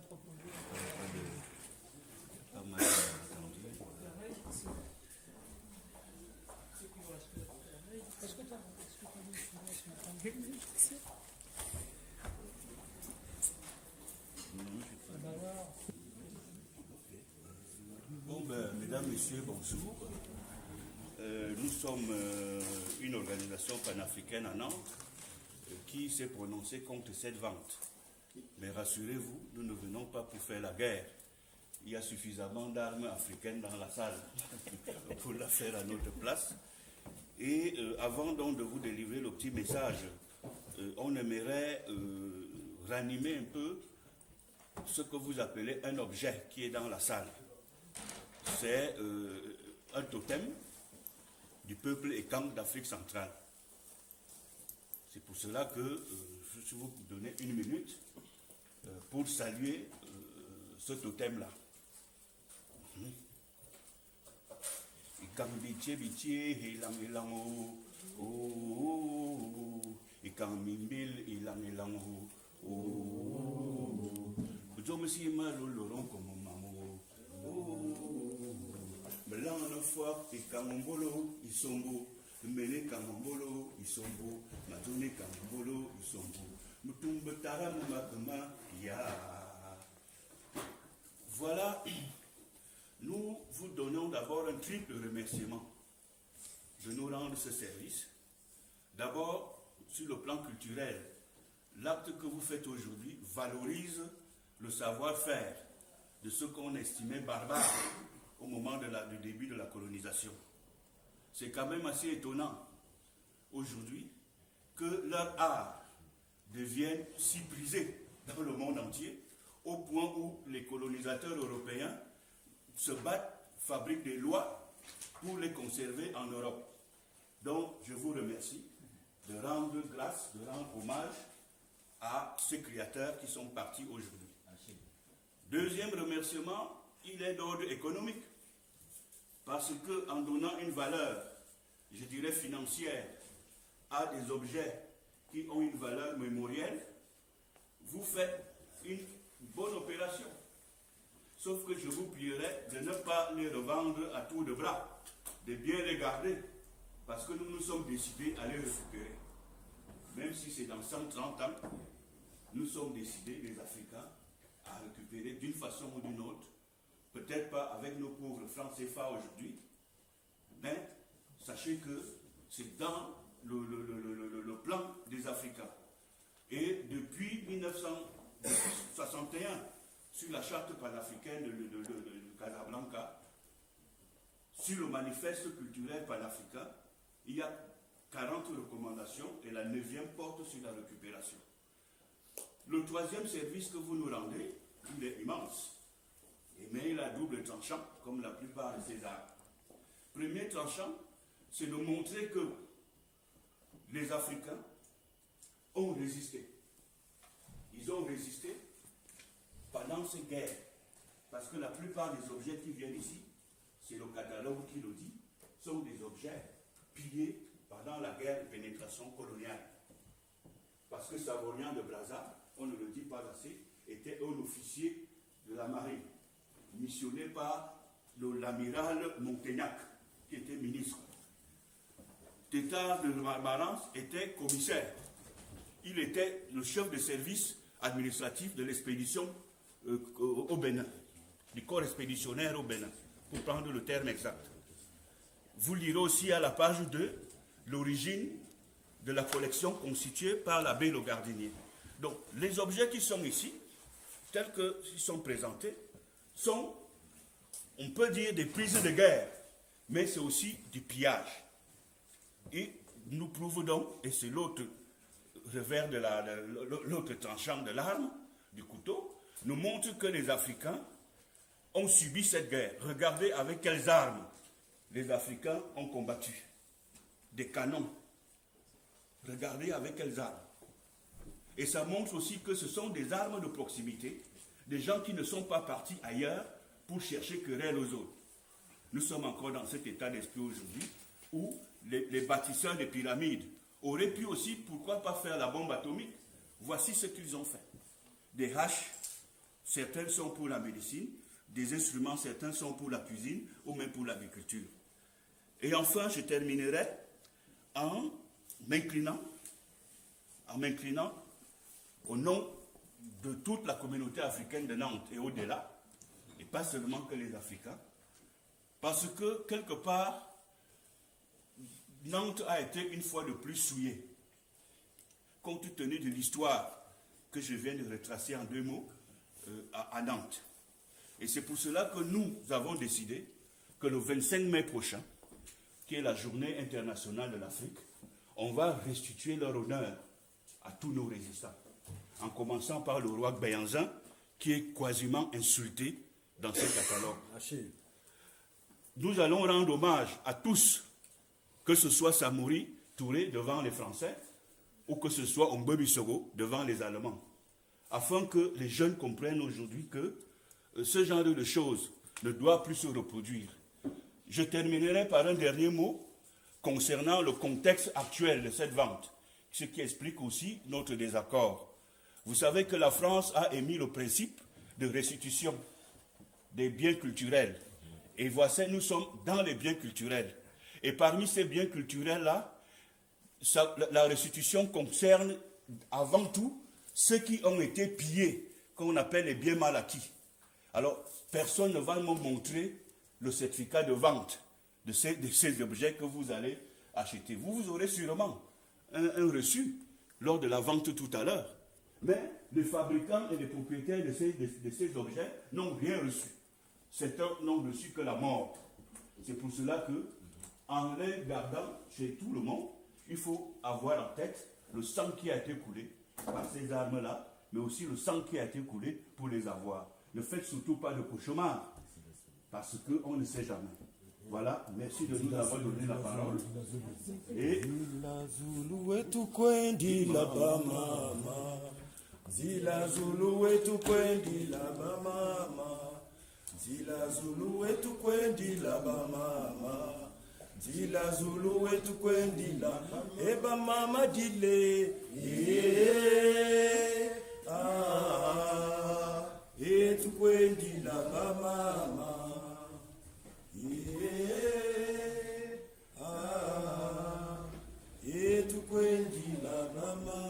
Pas mal entendu. Bon ben, mesdames, messieurs, bonjour. Nous sommes une organisation panafricaine à Nantes qui s'est prononcée contre cette vente. Mais rassurez-vous, nous ne venons pas pour faire la guerre. Il y a suffisamment d'armes africaines dans la salle pour la faire à notre place. Et avant donc de vous délivrer le petit message, on aimerait ranimer un peu ce que vous appelez un objet qui est dans la salle. C'est un totem du peuple Ekang d'Afrique centrale. C'est pour cela que je vais vous donner une minute pour saluer ce totem-là. Ekang bitie bitie, elang elang o, Ekang mimbil elang elang o, Bujom si malo lorong como mamo o, Belang na fois Ekang mbolo isombo, Mele Kangambolo isombo, Mazone Kangambolo isombo, Mutumbetara Mumakama ya. Voilà, nous vous donnons d'abord un triple remerciement de nous rendre ce service. D'abord, sur le plan culturel, l'acte que vous faites aujourd'hui valorise le savoir-faire de ce qu'on estimait barbare au moment du début de la colonisation. C'est quand même assez étonnant aujourd'hui que leur art devienne si prisé dans le monde entier, au point où les colonisateurs européens se battent, fabriquent des lois pour les conserver en Europe. Donc, je vous remercie de rendre grâce, de rendre hommage à ces créateurs qui sont partis aujourd'hui. Deuxième remerciement, il est d'ordre économique. Parce qu'en donnant une valeur, je dirais financière, à des objets qui ont une valeur mémorielle, vous faites une bonne opération. Sauf que je vous prierai de ne pas les revendre à tour de bras, de bien les garder, parce que nous nous sommes décidés à les récupérer. Même si c'est dans 130 ans, nous sommes décidés, les Africains, à récupérer d'une façon ou d'une autre. Peut-être pas avec nos pauvres francs CFA aujourd'hui, mais sachez que c'est dans le plan des Africains. Et depuis 1961, sur la charte panafricaine de Casablanca, sur le manifeste culturel panafricain, il y a 40 recommandations et la 9e porte sur la récupération. Le troisième service que vous nous rendez, il est immense. Mais il a double tranchant, comme la plupart de ces arts. Premier tranchant, c'est de montrer que les Africains ont résisté. Ils ont résisté pendant ces guerres. Parce que la plupart des objets qui viennent ici, c'est le catalogue qui le dit, sont des objets pillés pendant la guerre de pénétration coloniale. Parce que Savorian de Brazza, on ne le dit pas assez, était un officier de la marine, missionné par l'amiral Montaignac, qui était ministre. Tétard de Marance était commissaire. Il était le chef de service administratif de l'expédition au Bénin, du corps expéditionnaire au Bénin, pour prendre le terme exact. Vous lirez aussi à la page 2 l'origine de la collection constituée par l'abbé Le Gardinier. Donc, les objets qui sont ici, tels qu'ils sont présentés, sont, on peut dire, des prises de guerre, mais c'est aussi du pillage. Et nous prouvons donc, et c'est l'autre revers de l'autre tranchant de l'arme, du couteau, nous montre que les Africains ont subi cette guerre. Regardez avec quelles armes les Africains ont combattu. Des canons. Regardez avec quelles armes. Et ça montre aussi que ce sont des armes de proximité, des gens qui ne sont pas partis ailleurs pour chercher querelle aux autres. Nous sommes encore dans cet état d'esprit aujourd'hui où les bâtisseurs des pyramides auraient pu aussi, pourquoi pas faire la bombe atomique. Voici ce qu'ils ont fait. Des haches certains sont pour la médecine, des instruments, certains sont pour la cuisine ou même pour l'agriculture. Et enfin, je terminerai en m'inclinant au nom de toute la communauté africaine de Nantes et au-delà, et pas seulement que les Africains, parce que quelque part, Nantes a été une fois de plus souillée, compte tenu de l'histoire que je viens de retracer en 2 mots à Nantes. Et c'est pour cela que nous avons décidé que le 25 mai prochain, qui est la journée internationale de l'Afrique, on va restituer leur honneur à tous nos résistants, en commençant par le roi Gbayanzin, qui est quasiment insulté dans ce catalogue. Nous allons rendre hommage à tous, que ce soit Samori Touré devant les Français, ou que ce soit Ombe Bissoro devant les Allemands, afin que les jeunes comprennent aujourd'hui que ce genre de choses ne doit plus se reproduire. Je terminerai par un dernier mot concernant le contexte actuel de cette vente, ce qui explique aussi notre désaccord. Vous savez que la France a émis le principe de restitution des biens culturels. Et voici, nous sommes dans les biens culturels. Et parmi ces biens culturels-là, la restitution concerne avant tout ceux qui ont été pillés, qu'on appelle les biens mal acquis. Alors, personne ne va me montrer le certificat de vente de ces objets que vous allez acheter. Vous aurez sûrement un reçu lors de la vente tout à l'heure. Mais les fabricants et les propriétaires de ces objets n'ont rien reçu. Certains n'ont reçu que la mort. C'est pour cela que, en les gardant chez tout le monde, il faut avoir en tête le sang qui a été coulé par ces armes-là, mais aussi le sang qui a été coulé pour les avoir. Ne faites surtout pas de cauchemar, parce qu'on ne sait jamais. Voilà, merci de nous avoir donné la parole. Et Zila Zulu wetu kwendi laba mama, Zila Zulu wetu kwendi laba mama, Zila Zulu wetu kwendi laba eba mama dile, etu kwendi laba mama, etu kwendi laba mama.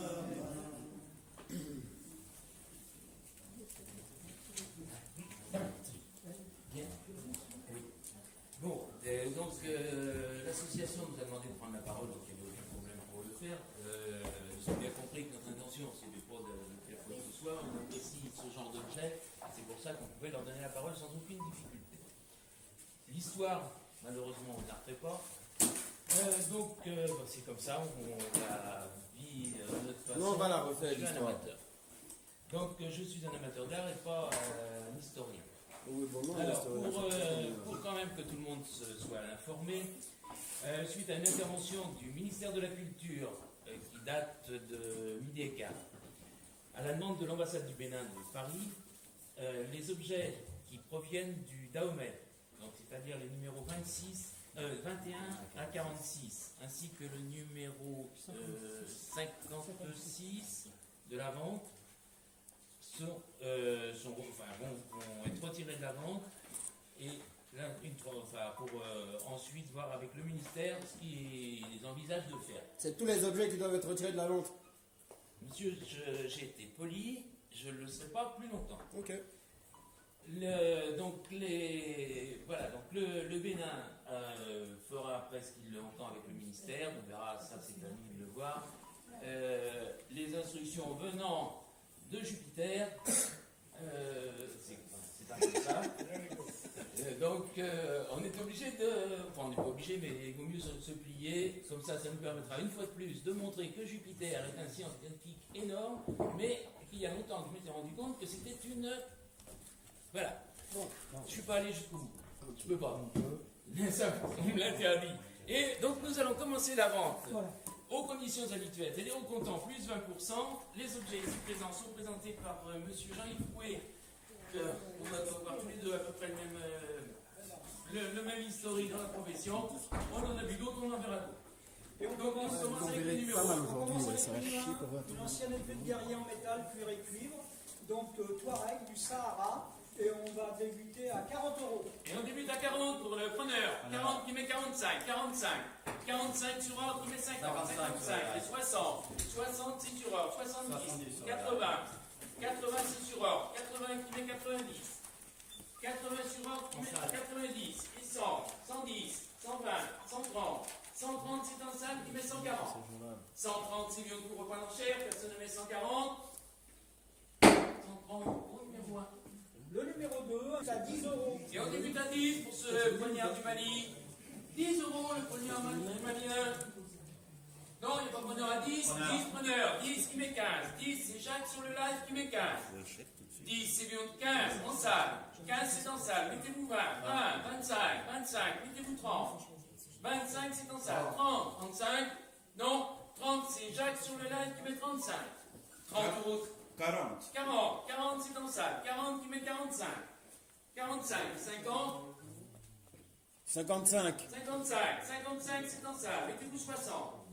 L'association nous a demandé de prendre la parole, donc il n'y avait aucun problème pour le faire. J'ai bien compris que notre intention, c'est de ne pas faire quoi que ce soit. On apprécie ce genre d'objet, c'est pour ça qu'on pouvait leur donner la parole sans aucune difficulté. L'histoire, malheureusement, on ne la refait pas. C'est comme ça, on la vit de notre façon. Non, on va la refaire, l'histoire. Donc, je suis un amateur d'art et pas un historien. Oui, bon, non, alors, pour quand même que tout le monde soit informé, suite à une intervention du ministère de la Culture qui date de midi et quart, à la demande de l'ambassade du Bénin de Paris, les objets qui proviennent du Dahomey, c'est-à-dire les numéros 21 à 46, ainsi que le numéro 56 de la vente, vont être retirés de la vente et pour ensuite voir avec le ministère ce qu'ils envisagent de faire. C'est tous les objets qui doivent être retirés de la vente. Monsieur, j'ai été poli, je ne le serai pas plus longtemps. Ok. Le Bénin fera après ce qu'il entend avec le ministère, on verra, ça c'est à lui de le voir. Les instructions venant de Jupiter, c'est un peu ça. On est obligé on n'est pas obligé, mais il vaut mieux se plier, comme ça nous permettra une fois de plus de montrer que Jupiter est un scientifique énorme, mais qu'il y a longtemps que je m'étais rendu compte que c'était une... Voilà. Bon, je ne suis pas allé jusqu'au bout. Je ne peux pas. Ça, on me l'interdit. Et donc nous allons commencer la vente. Voilà. Aux conditions habituelles, c'est-à-dire au comptant plus 20%, les objets ici présents sont présentés par M. Jean-Yves Fouet, on va avoir tous les deux à peu près le même historique dans la profession. On en a vu d'autres, on en verra d'autres. Donc on commence avec le numéro. On commence avec une ancienne épée de guerrier en métal, cuir et cuivre, donc Touareg du Sahara, et on va débuter à 40 €. Et on débute à 40 pour le preneur. 40 qui met 45, 45. 45 sur ordre qui met 50, 55 et 60. 60 c'est sur ordre, 70, 80. 86 sur ordre, 80 qui met 90. 80 sur ordre qui met 90. Et 100, 110, 120, 130. 130 c'est un salle qui met 140. 130 c'est mieux que pour point d'enchère, personne ne met 140. 130, au numéro 1. Le numéro 2 est à 10 €. Et on débute à 10 pour ce poignard du Mali. 10 € le poignard du malien. Non, il n'y a pas preneur à 10. 10 preneurs. 10 qui met 15. 10 c'est Jacques sur le live qui met 15. 10 c'est bien 15 en salle. 15 c'est en salle. Mettez-vous 20. 20, 25, 25. Mettez-vous 30. 25 c'est en salle. 30, 35. Non, 30 c'est Jacques sur le live qui met 35. 30 €. 40. 40, 40 c'est en salle, 40 qui met 45, 45, 50, 55. 55, 55 c'est en salle, mettez-vous 60,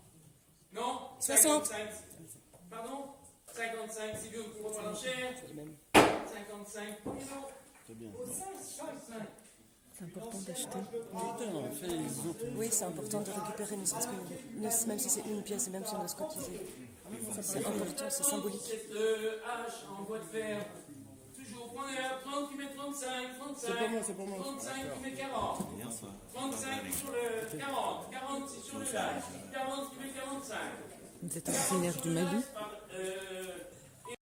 non, 60. 55, pardon, 55 c'est bien pour reprendre l'enchère, 55 pour les autres, C'est bien. 55. C'est important d'acheter. Putain, on fait les autres. Oui, c'est important de récupérer, ne serait-ce que, même si c'est une pièce et même si on doit se cotiser. Ça, c'est important, c'est symbolique. Cette hache en bois de fer, toujours preneur, 30 qui met 35, 35, C'est pour moi. 35 qui met 40. 35 sur le 40, 40 c'est sur le live, 40 qui met 45. Vous êtes originaire du Mali?